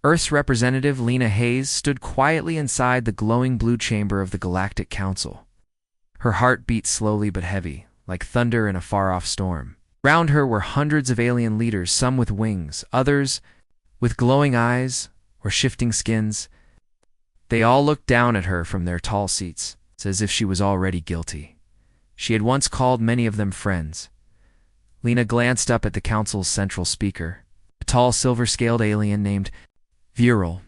Earth's representative, Lena Hayes, stood quietly inside the glowing blue chamber of the Galactic Council. Her heart beat slowly but heavy, like thunder in a far-off storm. Round her were hundreds of alien leaders, some with wings, others with glowing eyes or shifting skins. They all looked down at her from their tall seats, as if she was already guilty. She had once called many of them friends. Lena glanced up at the council's central speaker, a tall silver-scaled alien named Viral.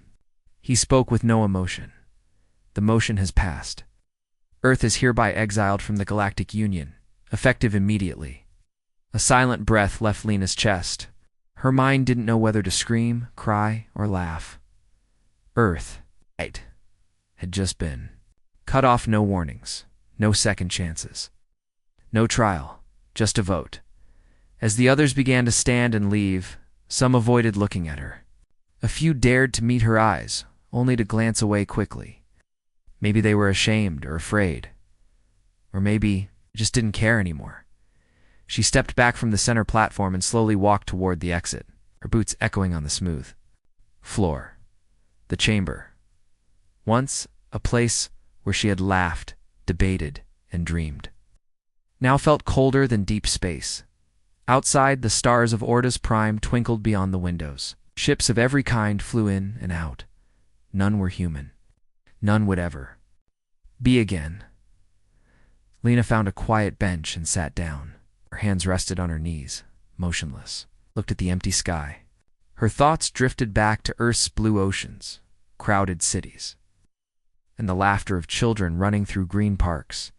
He spoke with no emotion. The motion has passed. Earth is hereby exiled from the Galactic Union, effective immediately. A silent breath left Lena's chest. Her mind didn't know whether to scream, cry, or laugh. Earth had just been cut off. No warnings, no second chances. No trial, just a vote. As the others began to stand and leave, some avoided looking at her. A few dared to meet her eyes, only to glance away quickly. Maybe they were ashamed or afraid. Or maybe just didn't care anymore. She stepped back from the center platform and slowly walked toward the exit, her boots echoing on the smooth floor. The chamber. Once a place where she had laughed, debated, and dreamed. Now felt colder than deep space. Outside, the stars of Orda's Prime twinkled beyond the windows. Ships of every kind flew in and out. None were human. None would ever be again. Lena found a quiet bench and sat down. Her hands rested on her knees, motionless, looked at the empty sky. Her thoughts drifted back to Earth's blue oceans, crowded cities, and the laughter of children running through green parks,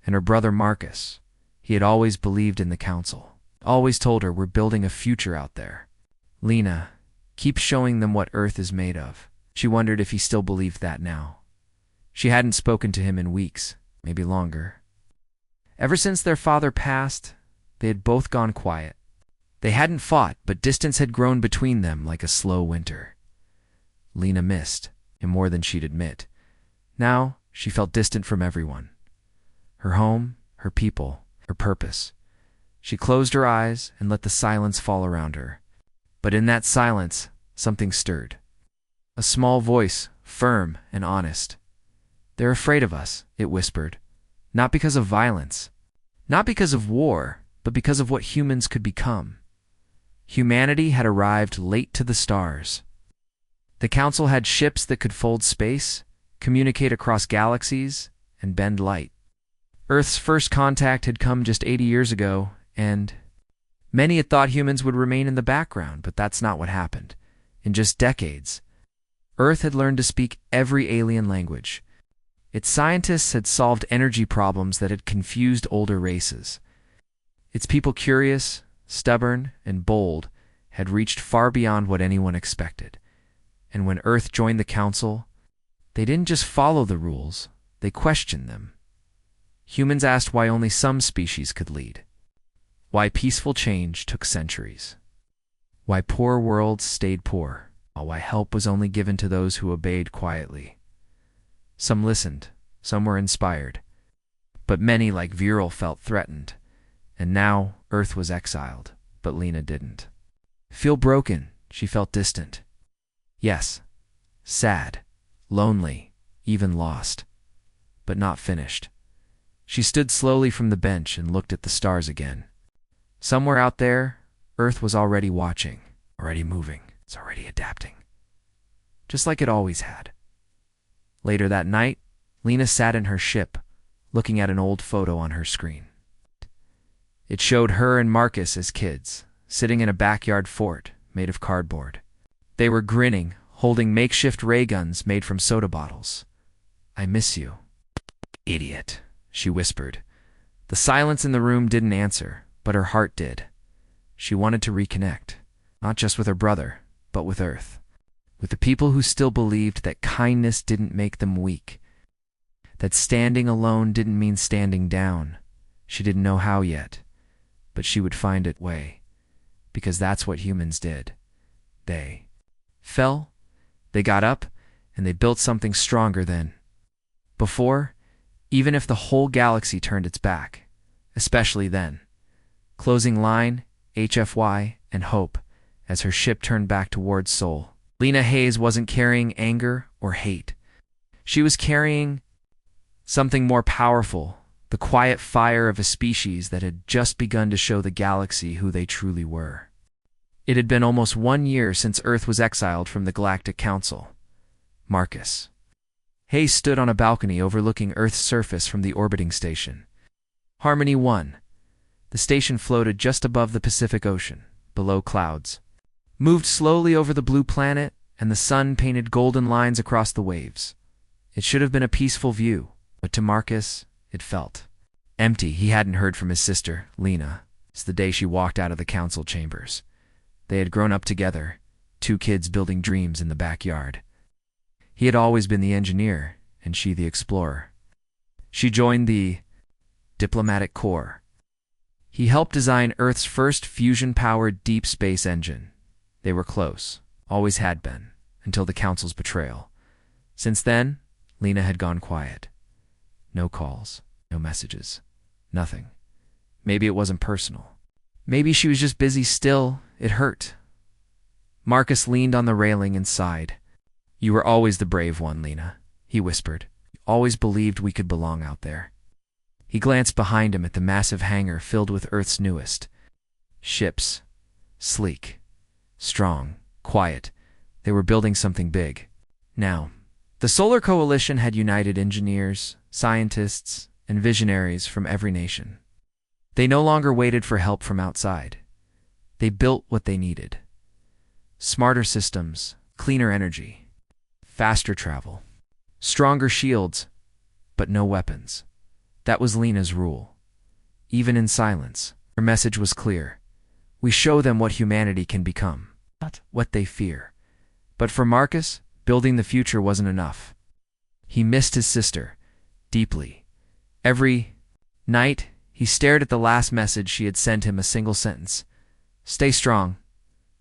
and her brother Marcus. He had always believed in the council, always told her, we're building a future out there. Lena, keep showing them what Earth is made of. She wondered if he still believed that now. She hadn't spoken to him in weeks, maybe longer. Ever since their father passed, they had both gone quiet. They hadn't fought, but distance had grown between them like a slow winter. Lena missed him more than she'd admit. Now she felt distant from everyone. Her home, her people, her purpose. She closed her eyes and let the silence fall around her. But in that silence, something stirred. A small voice, firm and honest. They're afraid of us, it whispered. Not because of violence, not because of war, but because of what humans could become. Humanity had arrived late to the stars. The council had ships that could fold space, communicate across galaxies, and bend light. Earth's first contact had come just 80 years ago, and many had thought humans would remain in the background, but that's not what happened. In just decades, Earth had learned to speak every alien language. Its scientists had solved energy problems that had confused older races. Its people, curious, stubborn, and bold, had reached far beyond what anyone expected. And when Earth joined the council, they didn't just follow the rules, they questioned them. Humans asked why only some species could lead, why peaceful change took centuries, why poor worlds stayed poor, why help was only given to those who obeyed quietly. Some listened, some were inspired, but many, like Viral, felt threatened. And now Earth was exiled, but Lena didn't feel broken. She felt distant. Yes, sad, lonely, even lost, but not finished. She stood slowly from the bench and looked at the stars again. Somewhere out there, Earth was already watching, already moving, it's already adapting, just like it always had. Later that night, Lena sat in her ship, looking at an old photo on her screen. It showed her and Marcus as kids, sitting in a backyard fort made of cardboard. They were grinning, holding makeshift ray guns made from soda bottles. "I miss you, idiot," she whispered. The silence in the room didn't answer, but her heart did. She wanted to reconnect, not just with her brother, but with Earth, with the people who still believed that kindness didn't make them weak, that standing alone didn't mean standing down. She didn't know how yet, but she would find a way, because that's what humans did. They fell, they got up, and they built something stronger than before, even if the whole galaxy turned its back, especially then. Closing line, HFY, and hope, as her ship turned back towards Sol. Lena Hayes wasn't carrying anger or hate. She was carrying something more powerful, the quiet fire of a species that had just begun to show the galaxy who they truly were. It had been almost 1 year since Earth was exiled from the Galactic Council. Marcus. Hayes stood on a balcony overlooking Earth's surface from the orbiting station. Harmony 1. The station floated just above the Pacific Ocean, below clouds. Moved slowly over the blue planet, and the sun painted golden lines across the waves. It should have been a peaceful view, but to Marcus, it felt empty. He hadn't heard from his sister, Lena, since the day she walked out of the council chambers. They had grown up together, 2 kids building dreams in the backyard. He had always been the engineer, and she the explorer. She joined the diplomatic corps. He helped design Earth's first fusion-powered deep space engine. They were close, always had been, until the Council's betrayal. Since then, Lena had gone quiet. No calls, no messages, nothing. Maybe it wasn't personal. Maybe she was just busy still. It hurt. Marcus leaned on the railing and sighed. "You were always the brave one, Lena," he whispered. "You always believed we could belong out there." He glanced behind him at the massive hangar filled with Earth's newest ships. Sleek, strong, quiet. They were building something big. Now, the Solar Coalition had united engineers, scientists, and visionaries from every nation. They no longer waited for help from outside. They built what they needed. Smarter systems, cleaner energy, faster travel, stronger shields, but no weapons. That was Lena's rule. Even in silence, her message was clear. We show them what humanity can become, not what they fear. But for Marcus, building the future wasn't enough. He missed his sister, deeply. Every night, he stared at the last message she had sent him, a single sentence. "Stay strong.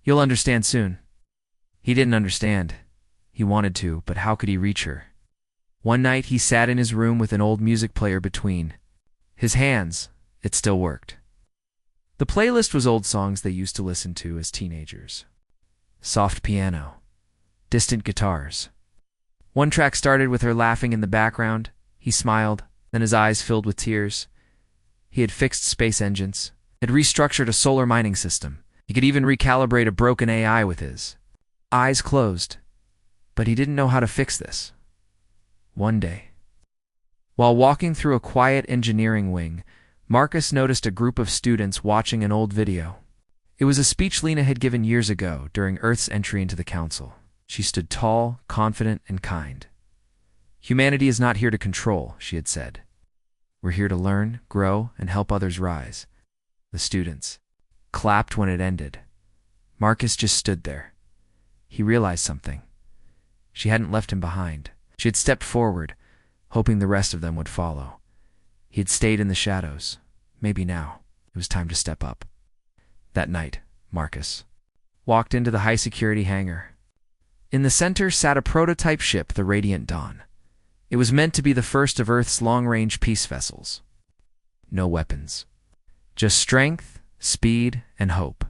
You'll understand soon." He didn't understand. He wanted to, but how could he reach her? One night he sat in his room with an old music player between his hands. It still worked. The playlist was old songs they used to listen to as teenagers. Soft piano, distant guitars. One track started with her laughing in the background. He smiled, then his eyes filled with tears. He had fixed space engines, had restructured a solar mining system. He could even recalibrate a broken AI with his eyes closed. But he didn't know how to fix this. One day, while walking through a quiet engineering wing, Marcus noticed a group of students watching an old video. It was a speech Lena had given years ago during Earth's entry into the Council. She stood tall, confident, and kind. "Humanity is not here to control," she had said. "We're here to learn, grow, and help others rise." The students clapped when it ended. Marcus just stood there. He realized something. She hadn't left him behind. She had stepped forward, hoping the rest of them would follow. He had stayed in the shadows. Maybe now it was time to step up. That night, Marcus walked into the high-security hangar. In the center sat a prototype ship, the Radiant Dawn. It was meant to be the first of Earth's long-range peace vessels. No weapons. Just strength, speed, and hope.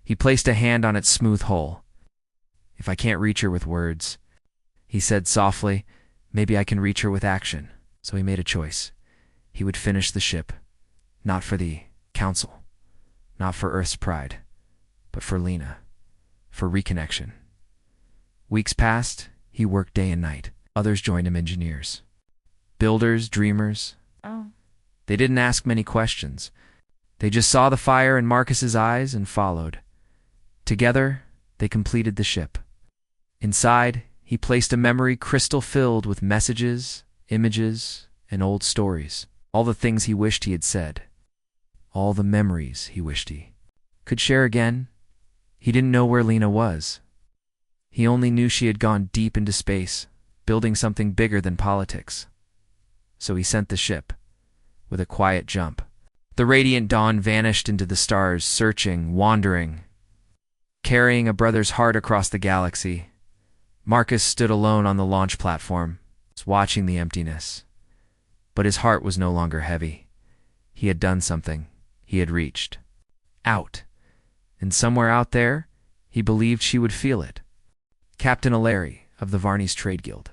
He placed a hand on its smooth hull. "If I can't reach her with words," he said softly, "maybe I can reach her with action." So he made a choice. He would finish the ship. Not for the Council. Not for Earth's pride. But for Lena. For reconnection. Weeks passed. He worked day and night. Others joined him, engineers. Builders, dreamers. They didn't ask many questions. They just saw the fire in Marcus's eyes and followed. Together, they completed the ship. Inside, he placed a memory crystal filled with messages, images, and old stories. All the things he wished he had said. All the memories he wished he could share again. He didn't know where Lena was. He only knew she had gone deep into space, building something bigger than politics. So he sent the ship, with a quiet jump. The Radiant Dawn vanished into the stars, searching, wandering, carrying a brother's heart across the galaxy. Marcus stood alone on the launch platform, watching the emptiness. But his heart was no longer heavy. He had done something. He had reached out. And somewhere out there, he believed she would feel it. Captain Alary of the Varney's Trade Guild,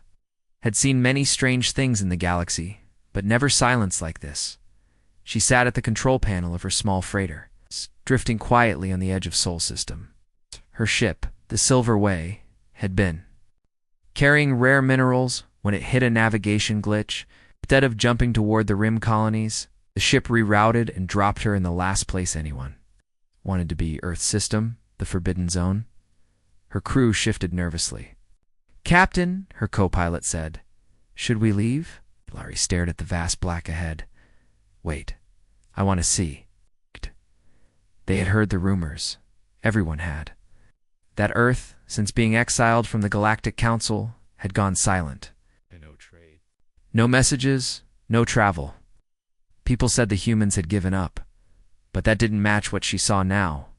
had seen many strange things in the galaxy, but never silence like this. She sat at the control panel of her small freighter, drifting quietly on the edge of Sol System. Her ship, the Silver Way, had been carrying rare minerals when it hit a navigation glitch. Instead of jumping toward the rim colonies, the ship rerouted and dropped her in the last place anyone wanted to be, Earth System, the Forbidden Zone. Her crew shifted nervously. "Captain," her co-pilot said, "should we leave?" Larry stared at the vast black ahead. "Wait, I want to see." They had heard the rumors. Everyone had. That Earth, since being exiled from the Galactic Council, had gone silent. No trade. No messages, no travel. People said the humans had given up, but that didn't match what she saw now.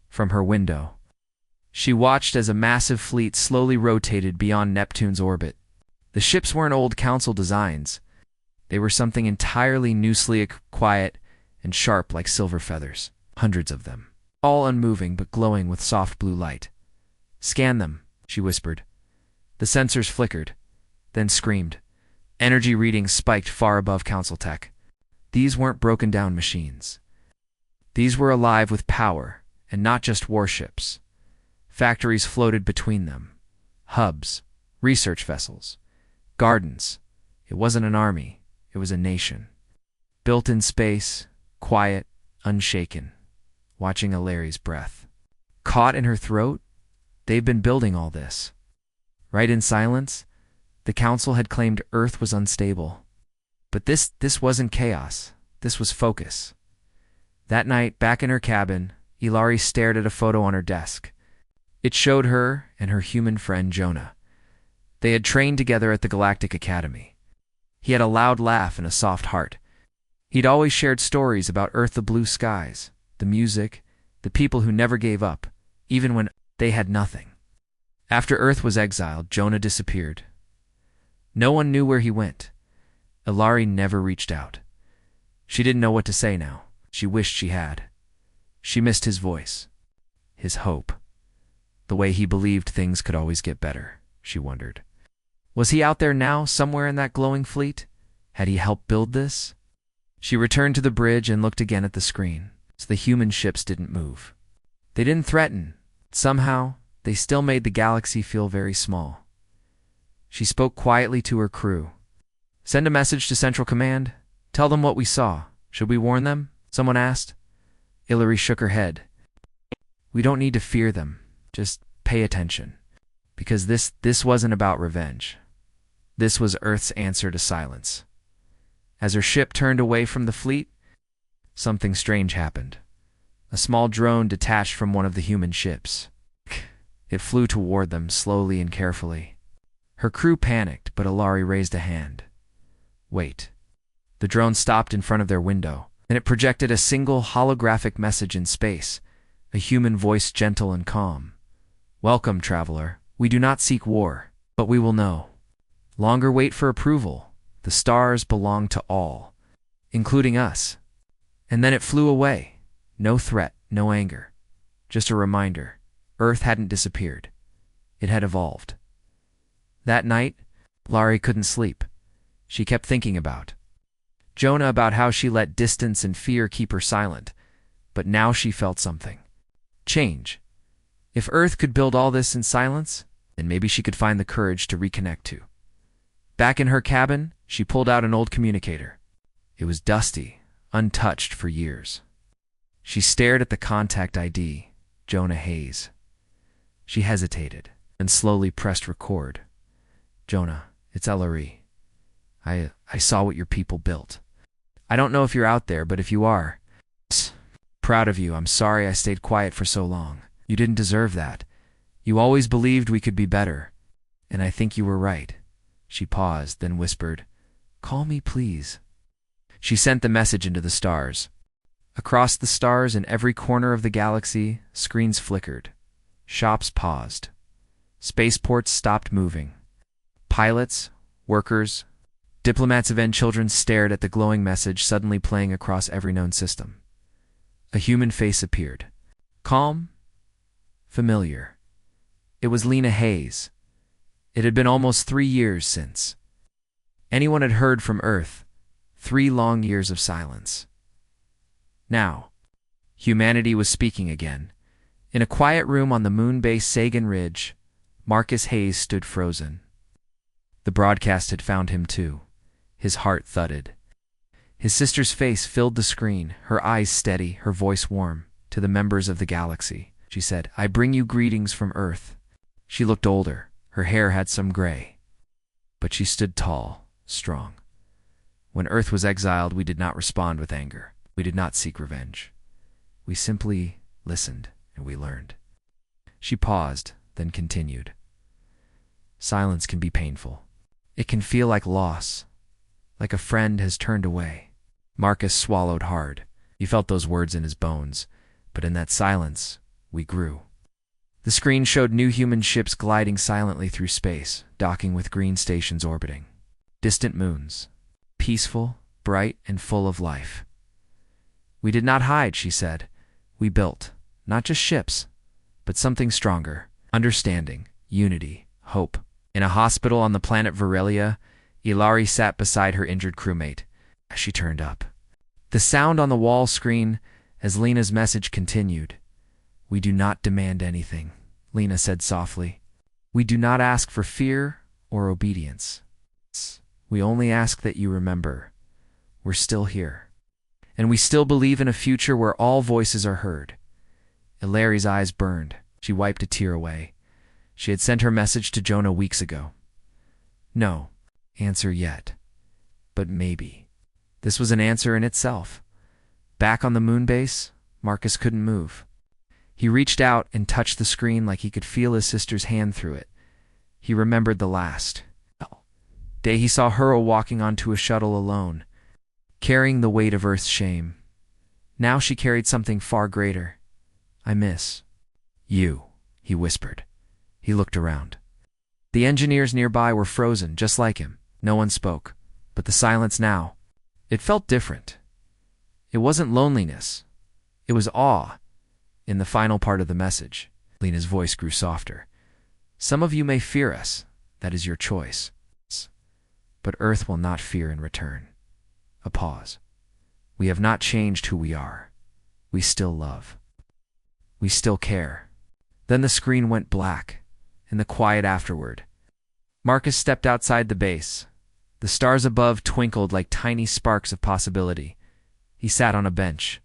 From her window, she watched as a massive fleet slowly rotated beyond Neptune's orbit. The ships weren't old Council designs. They were something entirely new, sleek, quiet, and sharp like silver feathers. Hundreds of them, all unmoving but glowing with soft blue light. "Scan them," she whispered. The sensors flickered, then screamed. Energy readings spiked far above Council tech. These weren't broken-down machines. These were alive with power, and not just warships. Factories floated between them. Hubs, research vessels, gardens. It wasn't an army, it was a nation. Built in space, quiet, unshaken, watching Alary's breath. Caught in her throat? They've been building all this. Right in silence, the Council had claimed Earth was unstable. But this wasn't chaos. This was focus. That night, back in her cabin, Ilari stared at a photo on her desk. It showed her and her human friend Jonah. They had trained together at the Galactic Academy. He had a loud laugh and a soft heart. He'd always shared stories about Earth, the blue skies, the music, the people who never gave up, even when they had nothing. After Earth was exiled, Jonah disappeared. No one knew where he went. Ilari never reached out. She didn't know what to say now. She wished she had. She missed his voice, his hope, the way he believed things could always get better, she wondered. Was he out there now, somewhere in that glowing fleet? Had he helped build this? She returned to the bridge and looked again at the screen. So the human ships didn't move. They didn't threaten. Somehow, they still made the galaxy feel very small. She spoke quietly to her crew. "Send a message to Central Command. Tell them what we saw. Should we warn them?" someone asked. Ilari shook her head. "We don't need to fear them. Just pay attention. Because this wasn't about revenge. This was Earth's answer to silence." As her ship turned away from the fleet, something strange happened. A small drone detached from one of the human ships. It flew toward them slowly and carefully. Her crew panicked, but Ilari raised a hand. "Wait." The drone stopped in front of their window, and it projected a single holographic message in space, a human voice gentle and calm. "Welcome, traveler. We do not seek war, but we will know. Longer wait for approval. The stars belong to all, including us." And then it flew away. No threat, no anger. Just a reminder. Earth hadn't disappeared. It had evolved. That night, Ilari couldn't sleep. She kept thinking about Jonah, about how she let distance and fear keep her silent. But now she felt something. Change. If Earth could build all this in silence, then maybe she could find the courage to reconnect too. Back in her cabin, she pulled out an old communicator. It was dusty, untouched for years. She stared at the contact ID, Jonah Hayes. She hesitated, and slowly pressed record. "Jonah, it's Ilari. I saw what your people built. I don't know if you're out there, but if you are, proud of you. I'm sorry I stayed quiet for so long. You didn't deserve that. You always believed we could be better, and I think you were right." She paused, then whispered, "Call me, please." She sent the message into the stars. Across the stars in every corner of the galaxy, screens flickered. Shops paused. Spaceports stopped moving. Pilots, workers, diplomats and children stared at the glowing message suddenly playing across every known system. A human face appeared. Calm, familiar. It was Lena Hayes. It had been almost 3 years since anyone had heard from Earth. 3 long years of silence. Now, humanity was speaking again. In a quiet room on the moon base Sagan Ridge, Marcus Hayes stood frozen. The broadcast had found him too. His heart thudded. His sister's face filled the screen, her eyes steady, her voice warm. To the members of the galaxy, she said, "I bring you greetings from Earth." She looked older. Her hair had some gray. But she stood tall, strong. When Earth was exiled, we did not respond with anger. We did not seek revenge. We simply listened, and we learned. She paused, then continued. Silence can be painful. It can feel like loss, like a friend has turned away. Marcus swallowed hard. He felt those words in his bones, but in that silence, we grew. The screen showed new human ships gliding silently through space, docking with green stations orbiting. Distant moons, peaceful, bright, and full of life. We did not hide, she said. We built, not just ships, but something stronger. Understanding, unity, hope. In a hospital on the planet Virelia, Ilari sat beside her injured crewmate as she turned up. The sound on the wall screen as Lena's message continued. We do not demand anything, Lena said softly. We do not ask for fear or obedience. We only ask that you remember, we're still here. And we still believe in a future where all voices are heard. Ilari's eyes burned. She wiped a tear away. She had sent her message to Jonah weeks ago. No answer yet, but maybe. This was an answer in itself. Back on the moon base, Marcus couldn't move. He reached out and touched the screen like he could feel his sister's hand through it. He remembered the last day he saw her walking onto a shuttle alone, carrying the weight of Earth's shame. Now she carried something far greater. I miss you, he whispered. He looked around. The engineers nearby were frozen, just like him. No one spoke, but the silence now, it felt different. It wasn't loneliness. It was awe. In the final part of the message, Lena's voice grew softer. Some of you may fear us. That is your choice. But Earth will not fear in return. A pause. We have not changed who we are. We still love. We still care. Then the screen went black. In the quiet afterward, Marcus stepped outside the base. The stars above twinkled like tiny sparks of possibility. He sat on a bench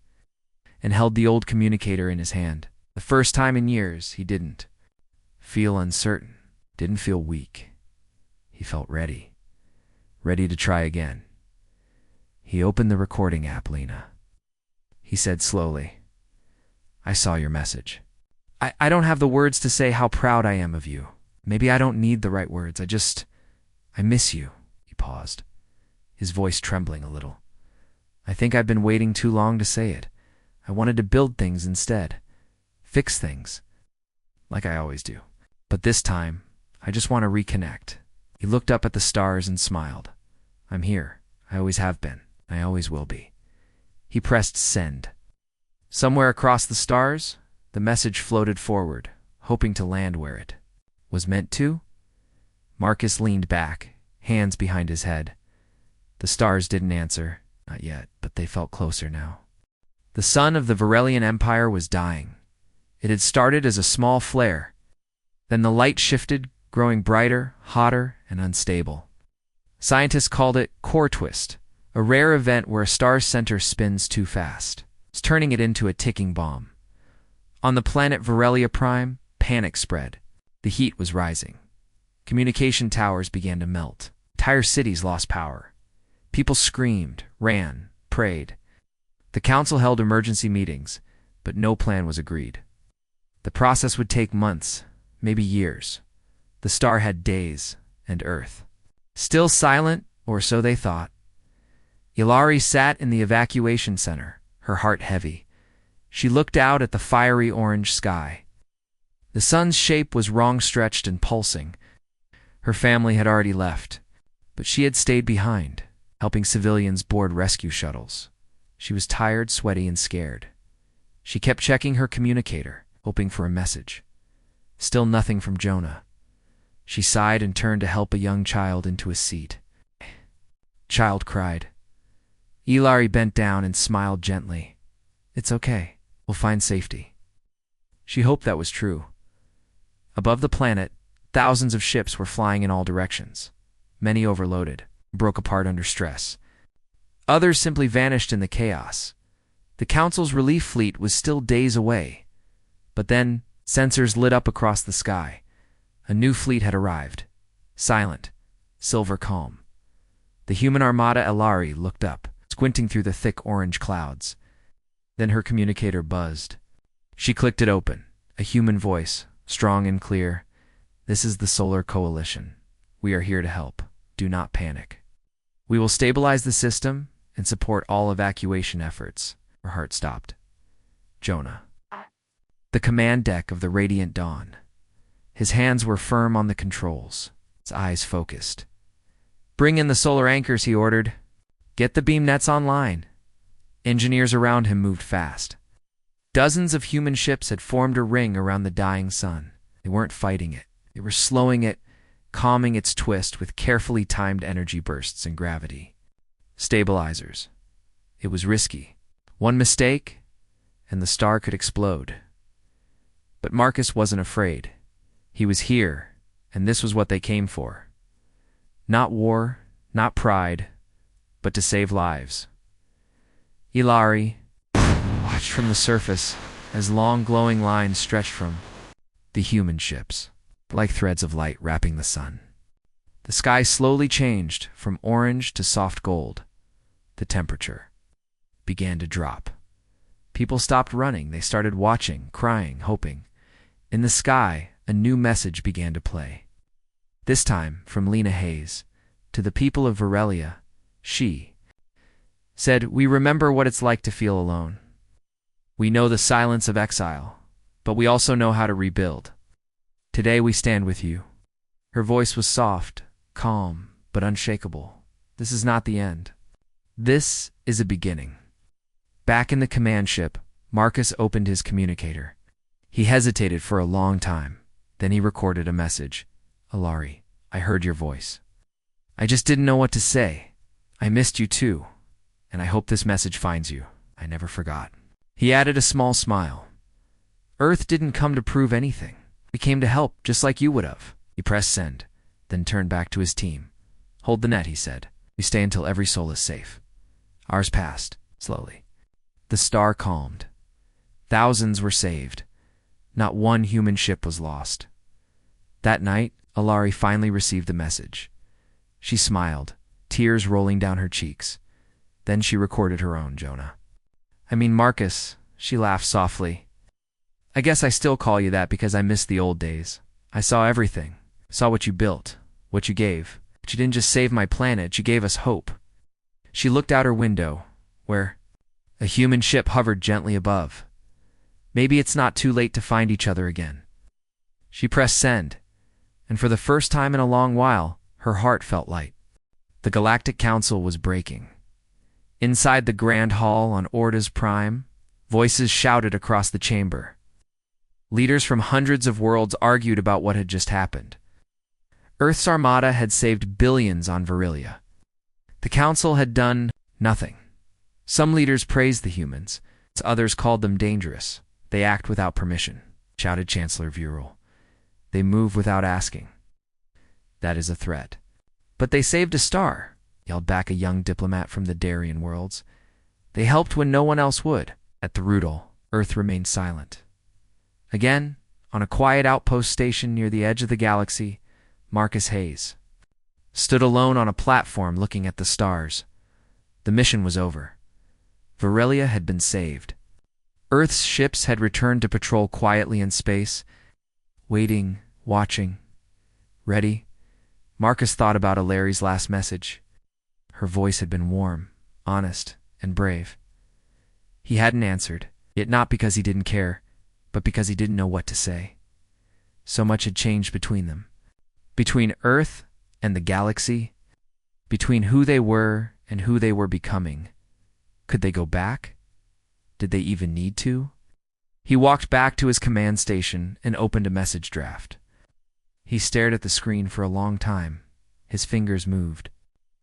and held the old communicator in his hand. The first time in years, he didn't feel uncertain, didn't feel weak. He felt ready, ready to try again. He opened the recording app, Lena. He said slowly, I saw your message. I don't have the words to say how proud I am of you. Maybe I don't need the right words. I miss you. He paused, his voice trembling a little. I think I've been waiting too long to say it. I wanted to build things instead. Fix things. Like I always do. But this time, I just want to reconnect. He looked up at the stars and smiled. I'm here. I always have been. I always will be. He pressed send. Somewhere across the stars, the message floated forward, hoping to land where it was meant to. Marcus leaned back, hands behind his head. The stars didn't answer, not yet, but they felt closer now. The sun of the Varelian Empire was dying. It had started as a small flare. Then the light shifted, growing brighter, hotter, and unstable. Scientists called it core twist, a rare event where a star's center spins too fast, turning it into a ticking bomb. On the planet Varelia Prime, panic spread. The heat was rising. Communication towers began to melt. Entire cities lost power. People screamed, ran, prayed. The council held emergency meetings, but no plan was agreed. The process would take months, maybe years. The star had days, and Earth. Still silent, or so they thought. Ilari sat in the evacuation center, her heart heavy. She looked out at the fiery orange sky. The sun's shape was wrong-stretched and pulsing. Her family had already left, but she had stayed behind, helping civilians board rescue shuttles. She was tired, sweaty, and scared. She kept checking her communicator, hoping for a message. Still nothing from Jonah. She sighed and turned to help a young child into a seat. Child cried. Ilari bent down and smiled gently. It's okay. We'll find safety. She hoped that was true. Above the planet, thousands of ships were flying in all directions. Many overloaded, broke apart under stress. Others simply vanished in the chaos. The Council's relief fleet was still days away. But then, sensors lit up across the sky. A new fleet had arrived. Silent, silver calm. The human Armada Ilari looked up, squinting through the thick orange clouds. Then her communicator buzzed. She clicked it open, a human voice, strong and clear. This is the Solar Coalition. We are here to help. Do not panic. We will stabilize the system and support all evacuation efforts. Her heart stopped. Jonah. The command deck of the Radiant Dawn. His hands were firm on the controls, his eyes focused. Bring in the solar anchors, he ordered. Get the beam nets online. Engineers around him moved fast. Dozens of human ships had formed a ring around the dying sun. They weren't fighting it. They were slowing it, calming its twist with carefully timed energy bursts and gravity. Stabilizers. It was risky. One mistake, and the star could explode. But Marcus wasn't afraid. He was here, and this was what they came for. Not war, not pride, but to save lives. Ilari watched from the surface as long glowing lines stretched from the human ships, like threads of light wrapping the sun. The sky slowly changed from orange to soft gold. The temperature began to drop. People stopped running. They started watching, crying, hoping. In the sky, a new message began to play. This time from Lena Hayes. To the people of Varelia, she said, "We remember what it's like to feel alone. We know the silence of exile, but we also know how to rebuild. Today we stand with you." Her voice was soft, calm, but unshakable. This is not the end. This is a beginning. Back in the command ship, Marcus opened his communicator. He hesitated for a long time. Then he recorded a message. "Ilari, I heard your voice. I just didn't know what to say. I missed you too, and I hope this message finds you. I never forgot." He added a small smile. "Earth didn't come to prove anything. We came to help, just like you would have." He pressed send, then turned back to his team. "Hold the net," he said. "We stay until every soul is safe." Hours passed, slowly. The star calmed. Thousands were saved. Not one human ship was lost. That night, Ilari finally received the message. She smiled, tears rolling down her cheeks. Then she recorded her own, Jonah. Marcus, she laughed softly. "I guess I still call you that because I miss the old days. I saw everything. Saw what you built, what you gave. But you didn't just save my planet, you gave us hope." She looked out her window, where a human ship hovered gently above. Maybe it's not too late to find each other again. She pressed send, and for the first time in a long while, her heart felt light. The Galactic Council was breaking. Inside the Grand Hall on Orda's Prime, voices shouted across the chamber. Leaders from hundreds of worlds argued about what had just happened. Earth's Armada had saved billions on Varelia. The Council had done nothing. Some leaders praised the humans, others called them dangerous. "They act without permission," shouted Chancellor Vurel. "They move without asking. That is a threat." "But they saved a star," yelled back a young diplomat from the Darien worlds. "They helped when no one else would." At the Rudal, Earth remained silent. Again, on a quiet outpost station near the edge of the galaxy, Marcus Hayes stood alone on a platform looking at the stars. The mission was over. Varelia had been saved. Earth's ships had returned to patrol quietly in space, waiting, watching, ready. Marcus thought about Ilari's last message. Her voice had been warm, honest, and brave. He hadn't answered, yet not because he didn't care, but because he didn't know what to say. So much had changed between them. Between Earth and the galaxy. Between who they were and who they were becoming. Could they go back? Did they even need to? He walked back to his command station and opened a message draft. He stared at the screen for a long time. His fingers moved.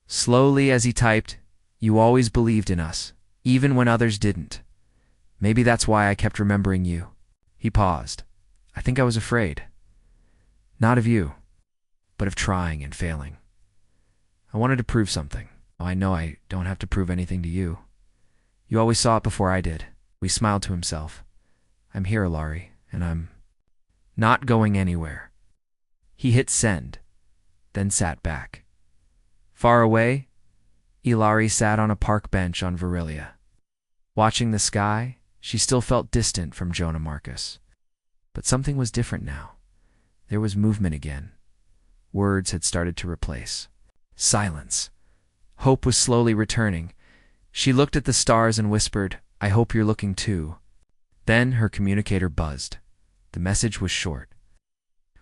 Slowly as he typed, "You always believed in us, even when others didn't. Maybe that's why I kept remembering you." He paused. "I think I was afraid. Not of you, but of trying and failing. I wanted to prove something. Oh, I know I don't have to prove anything to you. You always saw it before I did." He smiled to himself. "I'm here, Ilari, and I'm not going anywhere." He hit send, then sat back. Far away, Ilari sat on a park bench on Virilia. Watching the sky, she still felt distant from Jonah Marcus. But something was different now. There was movement again. Words had started to replace silence. Hope was slowly returning. She looked at the stars and whispered, "I hope you're looking too." Then her communicator buzzed. The message was short,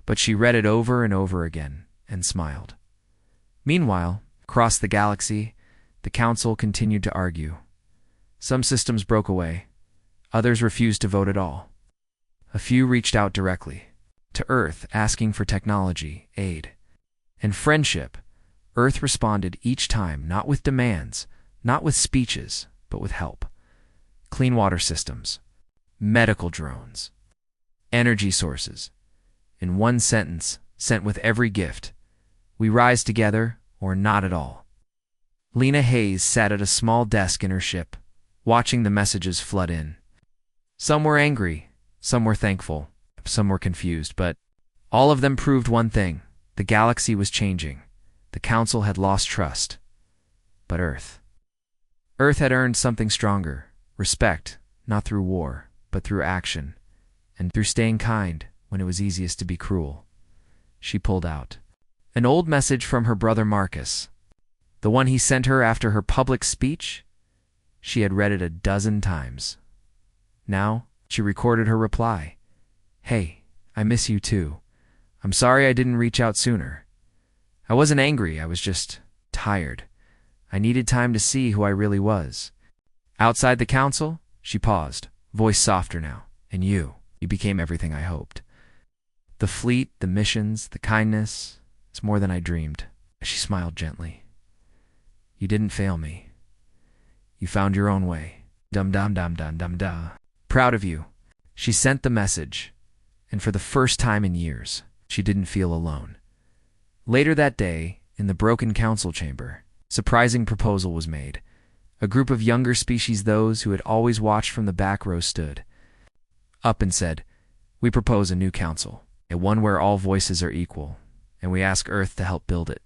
but she read it over and over again and smiled. Meanwhile, across the galaxy, the Council continued to argue. Some systems broke away. Others refused to vote at all. A few reached out directly to Earth, asking for technology, aid, and friendship. Earth responded each time, not with demands, not with speeches, but with help. Clean water systems, medical drones, energy sources. In one sentence, sent with every gift: "We rise together, or not at all." Lena Hayes sat at a small desk in her ship, watching the messages flood in. Some were angry, some were thankful, some were confused, but all of them proved one thing: the galaxy was changing. The Council had lost trust. But Earth had earned something stronger: respect, not through war, but through action, and through staying kind when it was easiest to be cruel. She pulled out an old message from her brother Marcus, the one he sent her after her public speech. She had read it a dozen times. Now she recorded her reply. "Hey, I miss you too. I'm sorry I didn't reach out sooner. I wasn't angry, I was just tired. I needed time to see who I really was." Outside the Council, she paused, voice softer now. "And you became everything I hoped. The fleet, the missions, the kindness, it's more than I dreamed." She smiled gently. "You didn't fail me. You found your own way. Dum-dum-dum-dum-dum-da. Proud of you." She sent the message, and for the first time in years, she didn't feel alone. Later that day, in the broken council chamber, a surprising proposal was made. A group of younger species, those who had always watched from the back row, stood up and said, "We propose a new council, one where all voices are equal, and we ask Earth to help build it."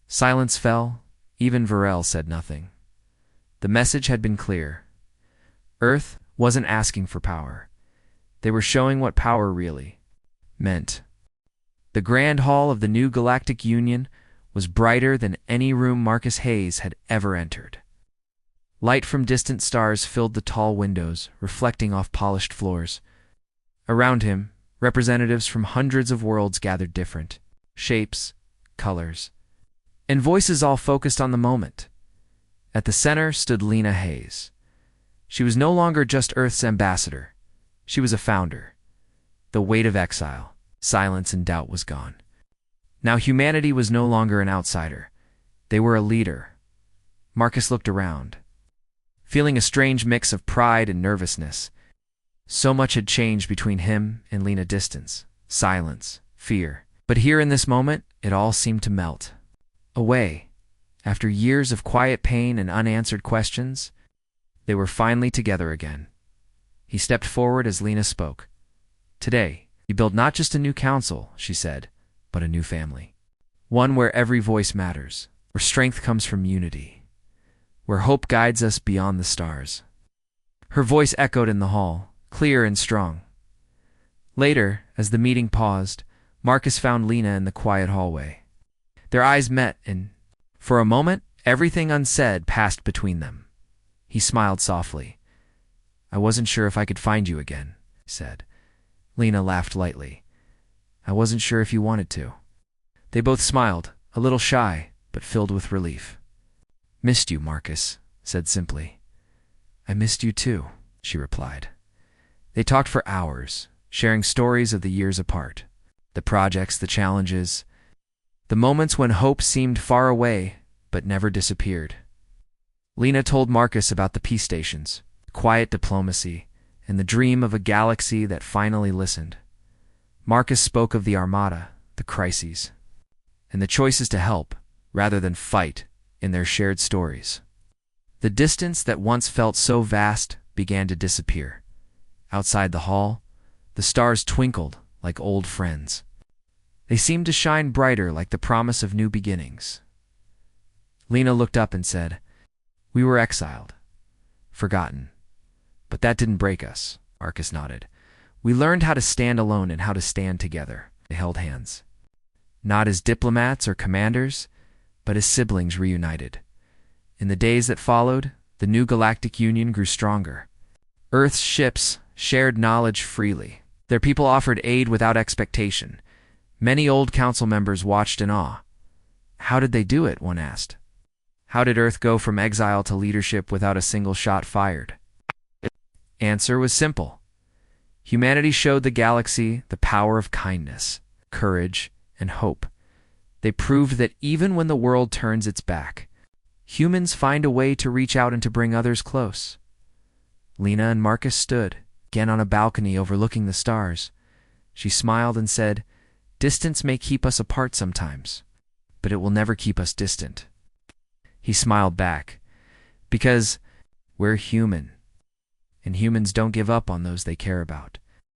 Silence fell. Even Varel said nothing. The message had been clear. Earth wasn't asking for power. They were showing what power really meant. The Grand Hall of the new Galactic Union was brighter than any room Marcus Hayes had ever entered. Light from distant stars filled the tall windows, reflecting off polished floors. Around him, representatives from hundreds of worlds gathered, different shapes, colors, and voices, all focused on the moment. At the center stood Lena Hayes. She was no longer just Earth's ambassador. She was a founder. The weight of exile, silence, and doubt was gone. Now humanity was no longer an outsider. They were a leader. Marcus looked around, feeling a strange mix of pride and nervousness. So much had changed between him and Lena: distance, silence, fear. But here in this moment, it all seemed to melt away. After years of quiet pain and unanswered questions, they were finally together again. He stepped forward as Lena spoke. "Today, you build not just a new council," she said, "but a new family. One where every voice matters, where strength comes from unity, where hope guides us beyond the stars." Her voice echoed in the hall, clear and strong. Later, as the meeting paused, Marcus found Lena in the quiet hallway. Their eyes met, and for a moment, everything unsaid passed between them. He smiled softly. "I wasn't sure if I could find you again," he said. Lena laughed lightly. "I wasn't sure if you wanted to." They both smiled, a little shy, but filled with relief. "Missed you," Marcus said simply. "I missed you too," she replied. They talked for hours, sharing stories of the years apart, the projects, the challenges, the moments when hope seemed far away but never disappeared. Lena told Marcus about the peace stations, quiet diplomacy, and the dream of a galaxy that finally listened. Marcus spoke of the Armada, the crises, and the choices to help, rather than fight, in their shared stories. The distance that once felt so vast began to disappear. Outside the hall, the stars twinkled like old friends. They seemed to shine brighter like the promise of new beginnings. Lena looked up and said, "We were exiled, forgotten. But that didn't break us," Marcus nodded. "We learned how to stand alone and how to stand together." They held hands. Not as diplomats or commanders, but as siblings reunited. In the days that followed, the new Galactic Union grew stronger. Earth's ships shared knowledge freely. Their people offered aid without expectation. Many old council members watched in awe. How did they do it, one asked. How did Earth go from exile to leadership without a single shot fired? Answer was simple. Humanity showed the galaxy the power of kindness, courage, and hope. They proved that even when the world turns its back, humans find a way to reach out and to bring others close. Lena and Marcus stood, again on a balcony overlooking the stars. She smiled and said, "Distance may keep us apart sometimes, but it will never keep us distant." He smiled back, because we're human, and humans don't give up on those they care about.